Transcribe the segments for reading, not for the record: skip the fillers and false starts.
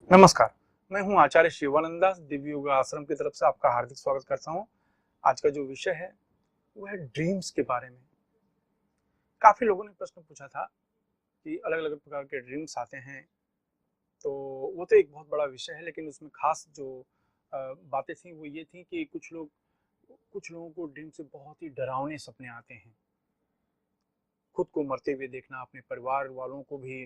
नमस्कार। मैं हूं आचार्य शिवानंद दास, दिव्य योग आश्रम की तरफ से आपका हार्दिक स्वागत करता हूं। आज का जो विषय है वो है ड्रीम्स के बारे में। काफी लोगों ने प्रश्न पूछा था कि अलग अलग प्रकार के ड्रीम्स आते हैं, तो वो तो एक बहुत बड़ा विषय है, लेकिन उसमें खास जो बातें थी वो ये थी कि कुछ लोगों को ड्रीम से बहुत ही डरावने सपने आते हैं। खुद को मरते हुए देखना, अपने परिवार वालों को भी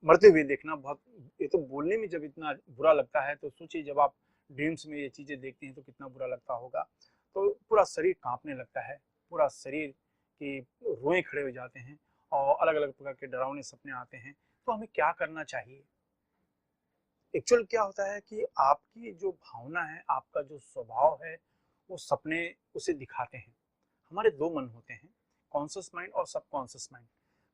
मरते हुए देखना, बहुत ये तो बोलने में जब इतना बुरा लगता है, तो सोचिए जब आप ड्रीम्स में ये चीज़ें देखते हैं तो कितना बुरा लगता होगा। तो पूरा शरीर कांपने लगता है, पूरा शरीर की रोएं खड़े हो जाते हैं और अलग अलग प्रकार के डरावने सपने आते हैं। तो हमें क्या करना चाहिए? एक्चुअल क्या होता है कि आपकी जो भावना है, आपका जो स्वभाव है, वो सपने उसे दिखाते हैं। हमारे दो मन होते हैं, कॉन्शियस माइंड और सबकॉन्शियस माइंड।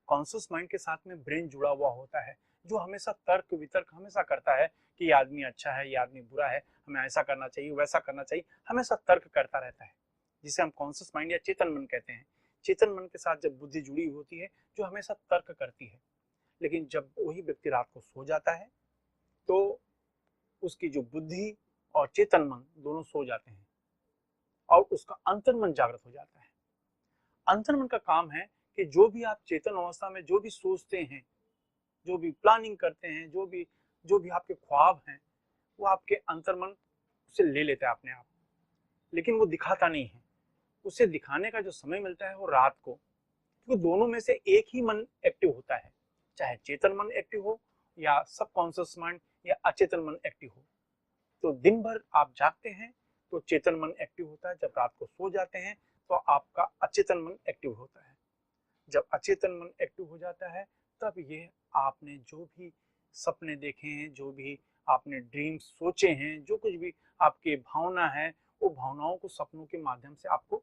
कॉन्शियस माइंड के साथ में ब्रेन जुड़ा हुआ होता है, जो हमेशा तर्क वितर्क हमेशा करता है कि ये आदमी अच्छा है, ये आदमी बुरा है, हमें ऐसा करना चाहिए, वैसा करना चाहिए, हमेशा तर्क करता रहता है, जिसे हम कॉन्शियस माइंड या चेतन मन कहते हैं। चेतन मन के साथ जब बुद्धि जुड़ी होती है, जो हमेशा तर्क करती है। लेकिन जब वही व्यक्ति रात को सो जाता है, तो उसकी जो बुद्धि और चेतन मन दोनों सो जाते हैं और उसका अंतर्मन जागृत हो जाता है। अंतर्मन का काम है कि जो भी आप चेतन अवस्था में जो भी सोचते हैं, जो भी प्लानिंग करते हैं, जो भी आपके ख्वाब हैं, वो आपके अंतर्मन से ले लेता है अपने आप, लेकिन वो दिखाता नहीं है। उसे दिखाने का जो समय मिलता है वो रात को, क्योंकि दोनों में से एक ही मन एक्टिव होता है, चाहे चेतन मन एक्टिव हो या सबकॉन्शियस माइंड या अचेतन मन एक्टिव हो। तो दिन भर आप जागते हैं तो चेतन मन एक्टिव होता है, जब रात को सो जाते हैं तो आपका अचेतन मन एक्टिव होता है। जब अचेतन मन एक्टिव हो जाता है, तब ये आपने जो भी सपने देखे हैं, जो भी आपने ड्रीम सोचे हैं, जो कुछ भी आपकी भावना है, वो भावनाओं को सपनों के माध्यम से आपको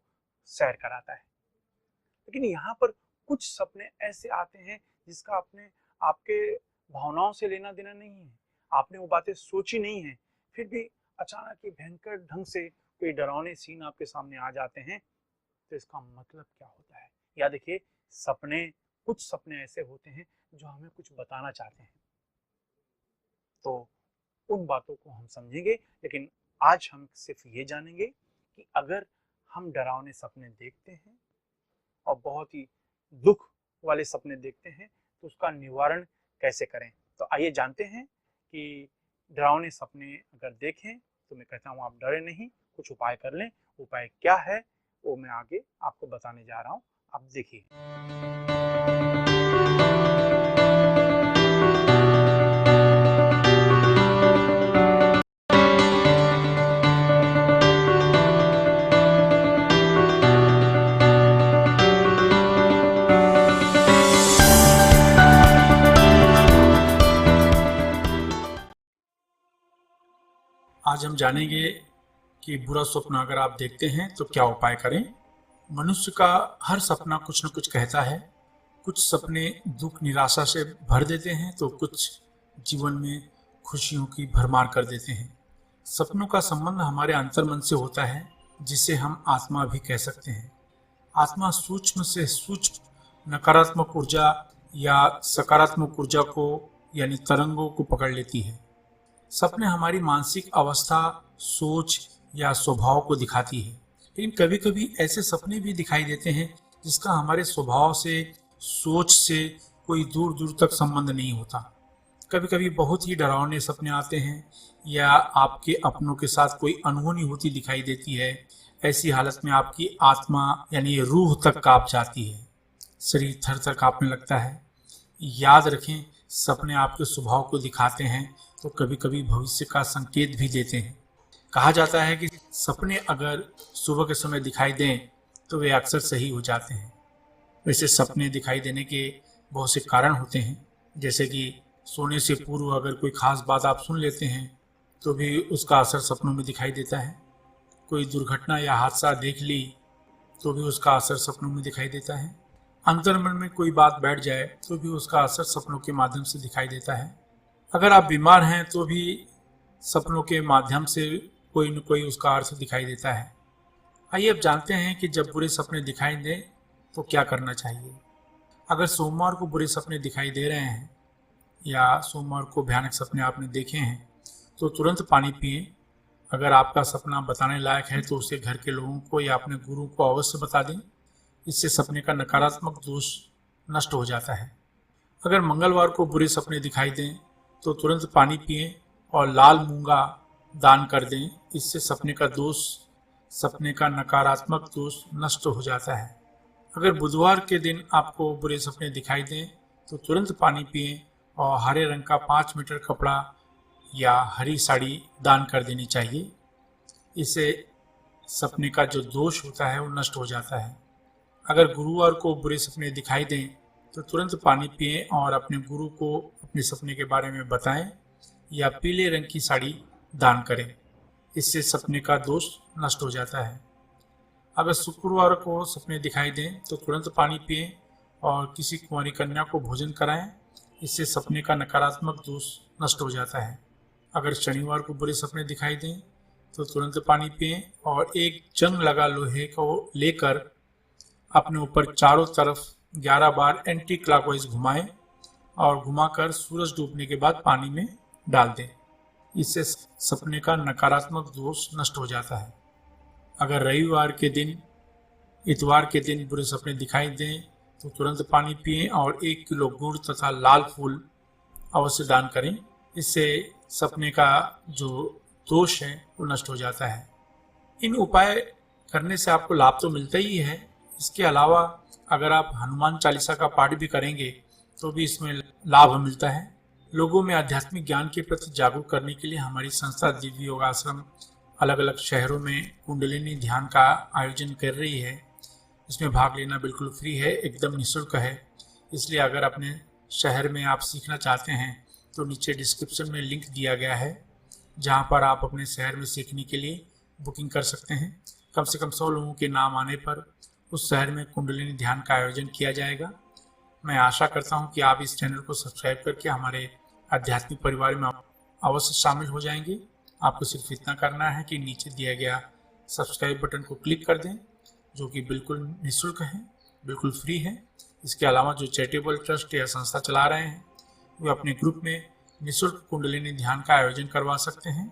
सैर कराता है। लेकिन यहाँ पर कुछ सपने ऐसे आते हैं जिसका अपने आपके भावनाओं से लेना देना नहीं है, आपने वो बातें सोची नहीं है, फिर भी अचानक ही भयंकर ढंग से कोई डरावने सीन आपके सामने आ जाते हैं। तो इसका मतलब क्या होता है? या देखिए, सपने कुछ सपने ऐसे होते हैं जो हमें कुछ बताना चाहते हैं, तो उन बातों को हम समझेंगे। लेकिन आज हम सिर्फ ये जानेंगे कि अगर हम डरावने सपने देखते हैं और बहुत ही दुख वाले सपने देखते हैं, तो उसका निवारण कैसे करें। तो आइए जानते हैं कि डरावने सपने अगर देखें तो मैं कहता हूँ आप डरे नहीं, कुछ उपाय कर लें। उपाय क्या है वो मैं आगे आपको बताने जा रहा हूँ, आप देखिए। आज हम जानेंगे कि बुरा स्वप्न अगर आप देखते हैं तो क्या उपाय करें। मनुष्य का हर सपना कुछ न कुछ कहता है। कुछ सपने दुख निराशा से भर देते हैं तो कुछ जीवन में खुशियों की भरमार कर देते हैं। सपनों का संबंध हमारे अंतर्मन से होता है, जिसे हम आत्मा भी कह सकते हैं। आत्मा सूक्ष्म से सूक्ष्म नकारात्मक ऊर्जा या सकारात्मक ऊर्जा को यानी तरंगों को पकड़ लेती है। सपने हमारी मानसिक अवस्था, सोच या स्वभाव को दिखाती है। लेकिन कभी कभी ऐसे सपने भी दिखाई देते हैं जिसका हमारे स्वभाव से, सोच से कोई दूर दूर तक संबंध नहीं होता। कभी कभी बहुत ही डरावने सपने आते हैं या आपके अपनों के साथ कोई अनहोनी होती दिखाई देती है। ऐसी हालत में आपकी आत्मा यानी रूह तक कांप जाती है, शरीर थर थर कांपने लगता है। याद रखें, सपने आपके स्वभाव को दिखाते हैं तो कभी कभी भविष्य का संकेत भी देते हैं। कहा जाता है कि सपने अगर सुबह के समय दिखाई दें तो वे अक्सर सही हो जाते हैं। वैसे सपने दिखाई देने के बहुत से कारण होते हैं, जैसे कि सोने से पूर्व अगर कोई खास बात आप सुन लेते हैं तो भी उसका असर सपनों में दिखाई देता है। कोई दुर्घटना या हादसा देख ली तो भी उसका असर सपनों में दिखाई देता है। अंतर्मन में कोई बात बैठ जाए तो भी उसका असर सपनों के माध्यम से दिखाई देता है। अगर आप बीमार हैं तो भी सपनों के माध्यम से कोई न कोई उसका अर्थ दिखाई देता है। आइए अब जानते हैं कि जब बुरे सपने दिखाई दें तो क्या करना चाहिए। अगर सोमवार को बुरे सपने दिखाई दे रहे हैं या सोमवार को भयानक सपने आपने देखे हैं तो तुरंत पानी पिएं। अगर आपका सपना बताने लायक है तो उसे घर के लोगों को या अपने गुरु को अवश्य बता दें। इससे सपने का नकारात्मक दोष नष्ट हो जाता है। अगर मंगलवार को बुरे सपने दिखाई दें तो तुरंत पानी पिएं और लाल मूंगा दान कर दें। इससे सपने का नकारात्मक दोष नष्ट हो जाता है। अगर बुधवार के दिन आपको बुरे सपने दिखाई दें तो तुरंत पानी पिएं और हरे रंग का 5 मीटर कपड़ा या हरी साड़ी दान कर देनी चाहिए। इससे सपने का जो दोष होता है वो नष्ट हो जाता है। अगर गुरुवार को बुरे सपने दिखाई दें तो तुरंत पानी पिएं और अपने गुरु को अपने सपने के बारे में बताएं या पीले रंग की साड़ी दान करें। इससे सपने का दोष नष्ट हो जाता है। अगर शुक्रवार को सपने दिखाई दें तो तुरंत पानी पिएं और किसी कुंवारी कन्या को भोजन कराएं। इससे सपने का नकारात्मक दोष नष्ट हो जाता है। अगर शनिवार को बुरे सपने दिखाई दें तो तुरंत पानी पिएं और एक जंग लगा लोहे को लेकर अपने ऊपर चारों तरफ 11 बार एंटी क्लॉकवाइज घुमाएं और घुमाकर सूरज डूबने के बाद पानी में डाल दें। इससे सपने का नकारात्मक दोष नष्ट हो जाता है। अगर इतवार के दिन बुरे सपने दिखाई दें तो तुरंत पानी पिएं और 1 किलो गुड़ तथा लाल फूल अवश्य दान करें। इससे सपने का जो दोष है वो नष्ट हो जाता है। इन उपाय करने से आपको लाभ तो मिलता ही है। इसके अलावा अगर आप हनुमान चालीसा का पाठ भी करेंगे तो भी इसमें लाभ मिलता है। लोगों में आध्यात्मिक ज्ञान के प्रति जागरूक करने के लिए हमारी संस्था दिव्य योगाश्रम अलग अलग शहरों में कुंडलिनी ध्यान का आयोजन कर रही है। इसमें भाग लेना बिल्कुल फ्री है, एकदम निःशुल्क है। इसलिए अगर अपने शहर में आप सीखना चाहते हैं तो नीचे डिस्क्रिप्शन में लिंक दिया गया है जहां पर आप अपने शहर में सीखने के लिए बुकिंग कर सकते हैं। कम से कम 100 लोगों के नाम आने पर उस शहर में कुंडलिनी ध्यान का आयोजन किया जाएगा। मैं आशा करता हूं कि आप इस चैनल को सब्सक्राइब करके हमारे आध्यात्मिक परिवार में अवश्य शामिल हो जाएंगे। आपको सिर्फ इतना करना है कि नीचे दिया गया सब्सक्राइब बटन को क्लिक कर दें, जो कि बिल्कुल निःशुल्क है, बिल्कुल फ्री है। इसके अलावा जो चैरिटेबल ट्रस्ट या संस्था चला रहे हैं वे अपने ग्रुप में निःशुल्क कुंडलिनी ध्यान का आयोजन करवा सकते हैं।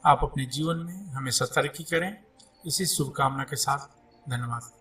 आप अपने जीवन में हमेशा तरक्की करें। इसी शुभकामना के साथ धन्यवाद।